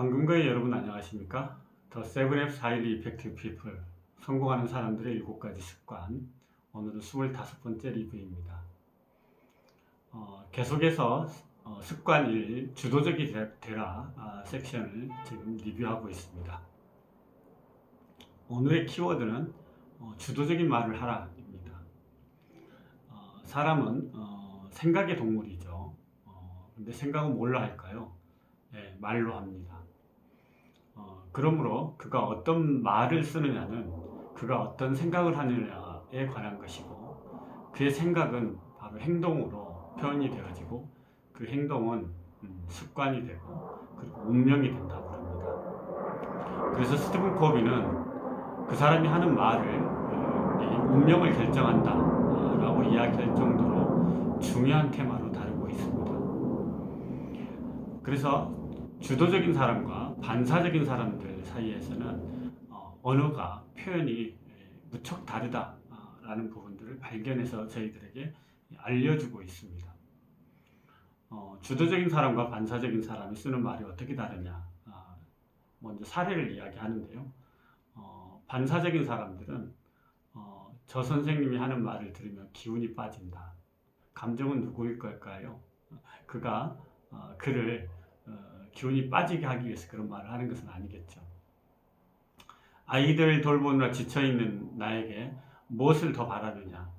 황금거의 여러분 안녕하십니까? 더 세븐 앱 하이리 이펙티브 피플 성공하는 사람들의 7가지 습관. 오늘은 25번째 리뷰입니다. 계속해서 습관 1 주도적이 되라 섹션을 지금 리뷰하고 있습니다. 오늘의 키워드는 주도적인 말을 하라 입니다. 사람은 생각의 동물이죠. 근데 생각은 뭘로 할까요? 네, 말로 합니다. 그러므로 그가 어떤 말을 쓰느냐는 그가 어떤 생각을 하느냐에 관한 것이고, 그의 생각은 바로 행동으로 표현이 되어지고, 그 행동은 습관이 되고, 그리고 운명이 된다고 합니다. 그래서 스티븐 코비는 그 사람이 하는 말을 운명을 결정한다 라고 이야기할 정도로 중요한 테마로 다루고 있습니다. 그래서 주도적인 사람과 반사적인 사람들 사이에서는 언어가 표현이 무척 다르다라는 부분들을 발견해서 저희들에게 알려주고 있습니다. 주도적인 사람과 반사적인 사람이 쓰는 말이 어떻게 다르냐, 먼저 사례를 이야기하는데요. 반사적인 사람들은 저 선생님이 하는 말을 들으면 기운이 빠진다. 감정은 누구일 걸까요? 그가 그를 기운이 빠지게 하기 위해서 그런 말을 하는 것은 아니겠죠. 아이들 돌보느라 지쳐있는 나에게 무엇을 더 바라느냐,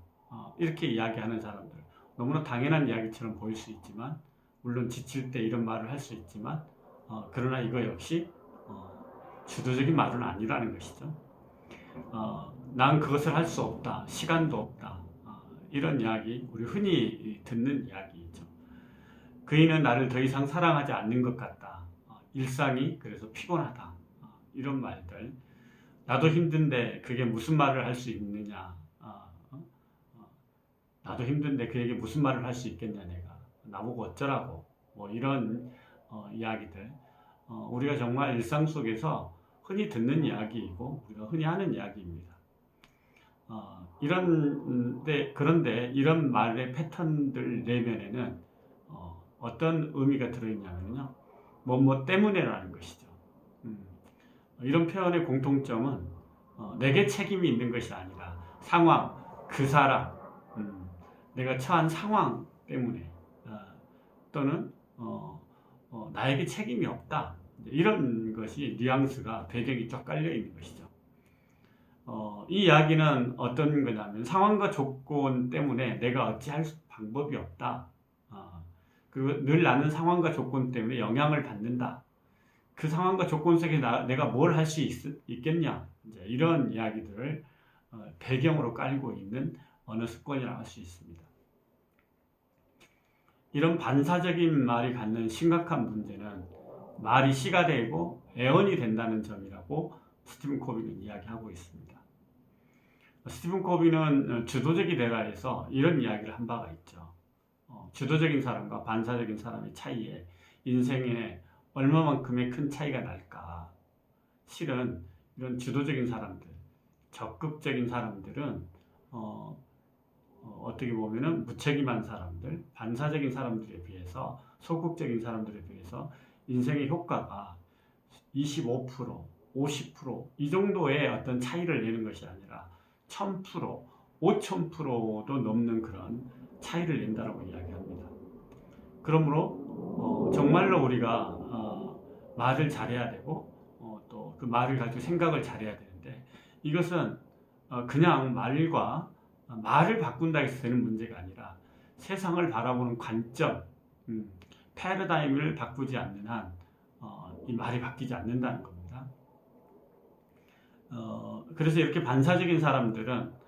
이렇게 이야기하는 사람들, 너무나 당연한 이야기처럼 보일 수 있지만, 물론 지칠 때 이런 말을 할 수 있지만, 그러나 이거 역시 주도적인 말은 아니라는 것이죠. 난 그것을 할 수 없다, 시간도 없다, 이런 이야기, 우리 흔히 듣는 이야기죠. 그이는 나를 더 이상 사랑하지 않는 것 같다. 일상이 그래서 피곤하다. 이런 말들. 나도 힘든데 그게 무슨 말을 할 수 있느냐. 나도 힘든데 그에게 무슨 말을 할 수 있겠냐 내가. 나보고 어쩌라고. 뭐 이런 이야기들. 우리가 정말 일상 속에서 흔히 듣는 이야기이고 우리가 흔히 하는 이야기입니다. 그런데 이런 말의 패턴들 내면에는 어떤 의미가 들어있냐면요, 뭐 때문에라는 것이죠. 이런 표현의 공통점은 내게 책임이 있는 것이 아니라 상황, 그 사람, 내가 처한 상황 때문에 또는 나에게 책임이 없다, 이런 것이 뉘앙스가 배경이 쫙 깔려 있는 것이죠. 이 이야기는 어떤 거냐면 상황과 조건 때문에 내가 어찌할 방법이 없다. 그리고 늘 나는 상황과 조건 때문에 영향을 받는다. 그 상황과 조건 속에 내가 뭘 할 수 있겠냐. 이제 이런 이야기들을 배경으로 깔고 있는 언어 습관이라고 할 수 있습니다. 이런 반사적인 말이 갖는 심각한 문제는 말이 씨가 되고 애언이 된다는 점이라고 스티븐 코비는 이야기하고 있습니다. 스티븐 코비는 주도적이 되라에서 이런 이야기를 한 바가 있죠. 주도적인 사람과 반사적인 사람의 차이에 인생에 얼마만큼의 큰 차이가 날까. 실은 이런 주도적인 사람들, 적극적인 사람들은 어떻게 보면은 무책임한 사람들, 반사적인 사람들에 비해서, 소극적인 사람들에 비해서 인생의 효과가 25%, 50%이 정도의 어떤 차이를 내는 것이 아니라 1000%, 5000%도 넘는 그런 차이를 낸다라고 이야기합니다. 그러므로 정말로 우리가 말을 잘해야 되고 또 그 말을 가지고 생각을 잘해야 되는데, 이것은 그냥 말을 바꾼다 해서 되는 문제가 아니라 세상을 바라보는 관점, 패러다임을 바꾸지 않는 한 이 말이 바뀌지 않는다는 겁니다. 그래서 이렇게 반사적인 사람들은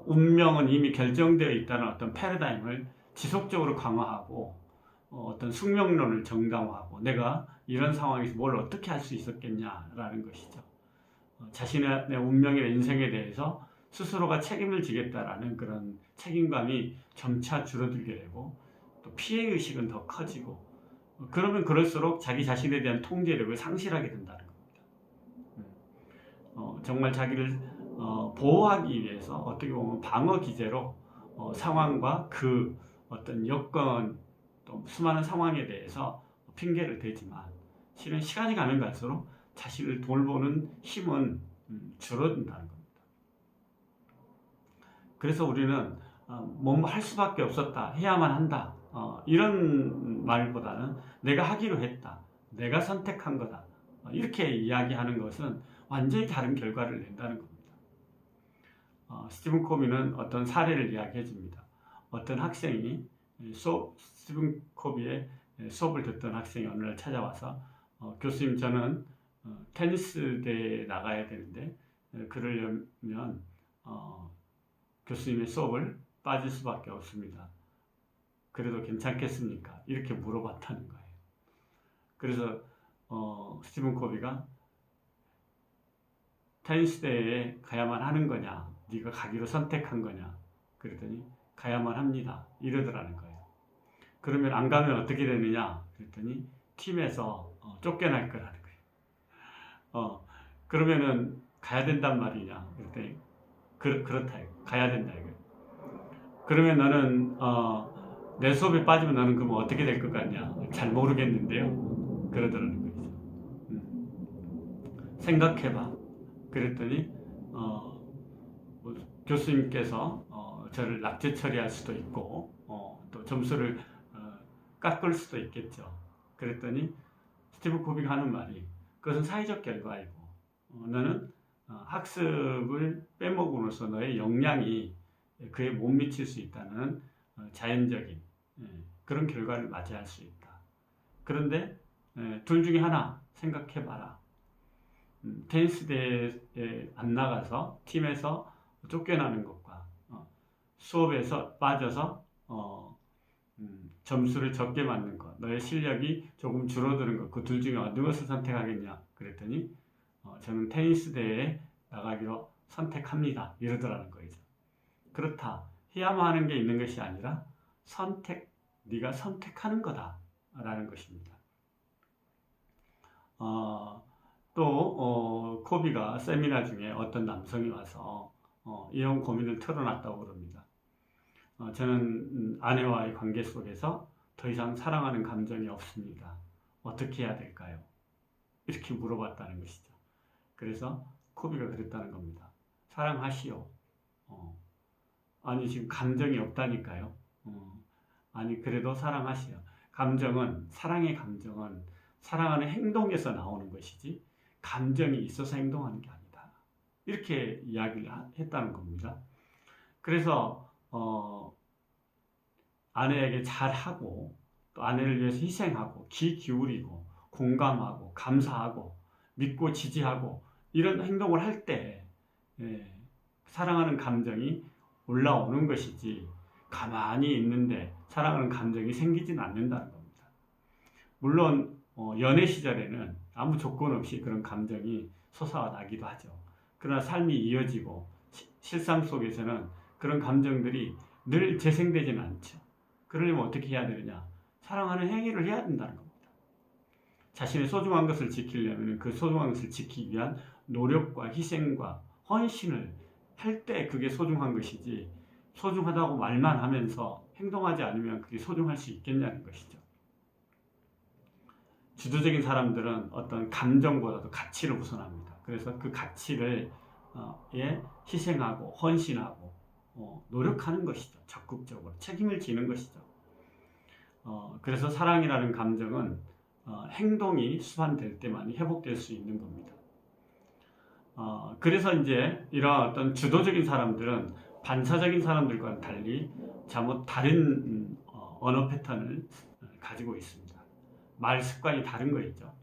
운명은 이미 결정되어 있다는 어떤 패러다임을 지속적으로 강화하고 어떤 숙명론을 정당화하고 내가 이런 상황에서 뭘 어떻게 할 수 있었겠냐라는 것이죠. 자신의 운명이나 인생에 대해서 스스로가 책임을 지겠다라는 그런 책임감이 점차 줄어들게 되고, 또 피해의식은 더 커지고, 그러면 그럴수록 자기 자신에 대한 통제력을 상실하게 된다는 겁니다. 정말 자기를 보호하기 위해서 어떻게 보면 방어 기제로 상황과 그 어떤 여건, 또 수많은 상황에 대해서 핑계를 대지만 실은 시간이 가면 갈수록 자신을 돌보는 힘은 줄어든다는 겁니다. 그래서 우리는 뭐 할 수밖에 없었다, 해야만 한다, 이런 말보다는 내가 하기로 했다, 내가 선택한 거다, 이렇게 이야기하는 것은 완전히 다른 결과를 낸다는 겁니다. 스티븐 코비는 어떤 사례를 이야기해 줍니다. 어떤 학생이 스티븐 코비의 수업을 듣던 학생이 어느 날 찾아와서 교수님, 저는 테니스 대회에 나가야 되는데 그러려면 교수님의 수업을 빠질 수밖에 없습니다. 그래도 괜찮겠습니까? 이렇게 물어봤다는 거예요. 그래서 스티븐 코비가 테니스 대회에 가야만 하는 거냐, 네가 가기로 선택한 거냐, 그랬더니 가야만 합니다, 이러더라는 거예요. 그러면 안 가면 어떻게 되느냐 그랬더니 팀에서 쫓겨날 거라는 거예요. 그러면은 가야 된단 말이냐 그랬더니 그렇다, 가야 된다 이거예요. 그러면 너는 내 수업에 빠지면 너는 그러면 어떻게 될 것 같냐, 잘 모르겠는데요, 그러더라는 거죠. 생각해봐. 그랬더니 교수님께서 저를 낙제 처리할 수도 있고 또 점수를 깎을 수도 있겠죠. 그랬더니 스티븐 코비가 하는 말이, 그것은 사회적 결과이고 너는 학습을 빼먹음으로써 너의 역량이 그에 못 미칠 수 있다는 자연적인 그런 결과를 맞이할 수 있다. 그런데 둘 중에 하나 생각해봐라. 테니스 대회에 안 나가서 팀에서 쫓겨나는 것과 수업에서 빠져서 점수를 적게 맞는 것, 너의 실력이 조금 줄어드는 것, 그 둘 중에 어느 것을 선택하겠냐 그랬더니 저는 테니스 대회에 나가기로 선택합니다, 이러더라는 거죠. 그렇다, 해야만 하는 게 있는 것이 아니라 네가 선택하는 거다 라는 것입니다. 또 코비가 세미나 중에 어떤 남성이 와서 이런 고민을 털어놨다고 그럽니다. 저는 아내와의 관계 속에서 더 이상 사랑하는 감정이 없습니다. 어떻게 해야 될까요? 이렇게 물어봤다는 것이죠. 그래서 코비가 그랬다는 겁니다. 사랑하시오. 아니 지금 감정이 없다니까요. 아니 그래도 사랑하시오. 사랑의 감정은 사랑하는 행동에서 나오는 것이지 감정이 있어서 행동하는 게 아니다, 이렇게 이야기를 했다는 겁니다. 그래서 아내에게 잘하고 또 아내를 위해서 희생하고 귀 기울이고 공감하고 감사하고 믿고 지지하고 이런 행동을 할 때 사랑하는 감정이 올라오는 것이지, 가만히 있는데 사랑하는 감정이 생기지는 않는다는 겁니다. 물론 연애 시절에는 아무 조건 없이 그런 감정이 솟아나기도 하죠. 그러나 삶이 이어지고 실삶 속에서는 그런 감정들이 늘 재생되지는 않죠. 그러려면 어떻게 해야 되느냐? 사랑하는 행위를 해야 된다는 겁니다. 자신의 소중한 것을 지키려면 그 소중한 것을 지키기 위한 노력과 희생과 헌신을 할 때 그게 소중한 것이지, 소중하다고 말만 하면서 행동하지 않으면 그게 소중할 수 있겠냐는 것이죠. 주도적인 사람들은 어떤 감정보다도 가치를 우선합니다. 그래서 그 가치를 희생하고 헌신하고 노력하는 것이죠. 적극적으로 책임을 지는 것이죠. 그래서 사랑이라는 감정은 행동이 수반될 때만 회복될 수 있는 겁니다. 그래서 이제 이런 어떤 주도적인 사람들은 반사적인 사람들과는 달리 다른 언어 패턴을 가지고 있습니다. 말 습관이 다른 거죠.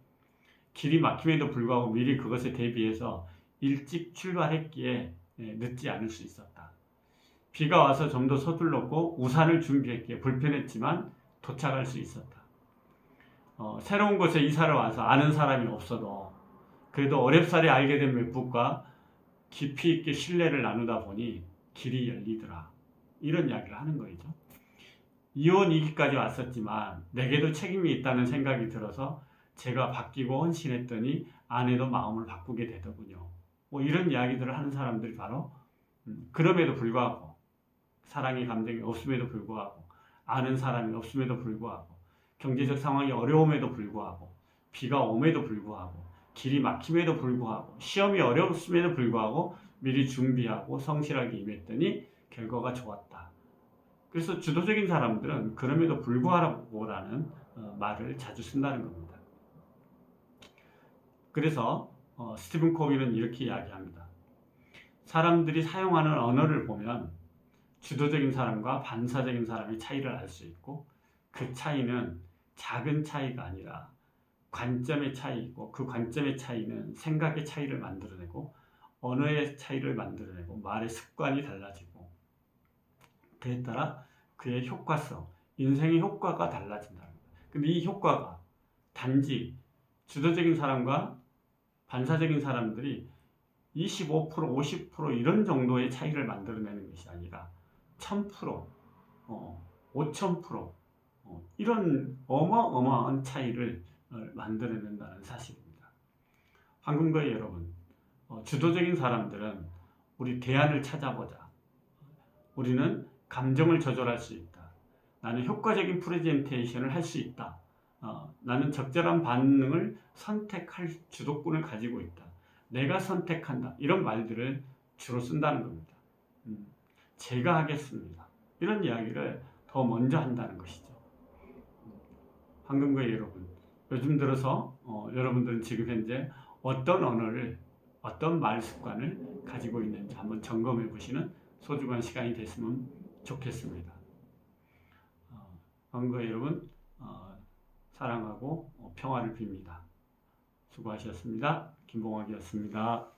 길이 막힘에도 불구하고 미리 그것에 대비해서 일찍 출발했기에 늦지 않을 수 있었다. 비가 와서 좀 더 서둘렀고 우산을 준비했기에 불편했지만 도착할 수 있었다. 새로운 곳에 이사를 와서 아는 사람이 없어도 그래도 어렵사리 알게 된 맥북과 깊이 있게 신뢰를 나누다 보니 길이 열리더라, 이런 이야기를 하는 거죠. 이혼 위기까지 왔었지만 내게도 책임이 있다는 생각이 들어서 제가 바뀌고 헌신했더니 아내도 마음을 바꾸게 되더군요. 이런 이야기들을 하는 사람들이 바로 그럼에도 불구하고, 사랑의 감정이 없음에도 불구하고, 아는 사람이 없음에도 불구하고, 경제적 상황이 어려움에도 불구하고, 비가 옴에도 불구하고 길이 막힘에도 불구하고 시험이 어려웠음에도 불구하고 미리 준비하고 성실하게 임했더니 결과가 좋았다. 그래서 주도적인 사람들은 그럼에도 불구하고라는 말을 자주 쓴다는 겁니다. 그래서 스티븐 코비는 이렇게 이야기합니다. 사람들이 사용하는 언어를 보면 주도적인 사람과 반사적인 사람의 차이를 알 수 있고, 그 차이는 작은 차이가 아니라 관점의 차이이고, 그 관점의 차이는 생각의 차이를 만들어내고 언어의 차이를 만들어내고 말의 습관이 달라지고, 그에 따라 그의 효과성, 인생의 효과가 달라진다. 근데 이 효과가 단지 주도적인 사람과 반사적인 사람들이 25%, 50% 이런 정도의 차이를 만들어내는 것이 아니라 1000%, 5000%, 이런 어마어마한 차이를 만들어낸다는 사실입니다. 황금거의 여러분, 주도적인 사람들은 우리 대안을 찾아보자. 우리는 감정을 조절할 수 있다. 나는 효과적인 프레젠테이션을 할 수 있다. 나는 적절한 반응을 선택할 주도권을 가지고 있다. 내가 선택한다. 이런 말들을 주로 쓴다는 겁니다. 제가 하겠습니다. 이런 이야기를 더 먼저 한다는 것이죠. 황금거의 여러분, 요즘 들어서 여러분들은 지금 현재 어떤 언어를, 어떤 말 습관을 가지고 있는지 한번 점검해 보시는 소중한 시간이 됐으면 좋겠습니다. 황금거의 여러분, 사랑하고 평화를 빕니다. 수고하셨습니다. 김봉학이었습니다.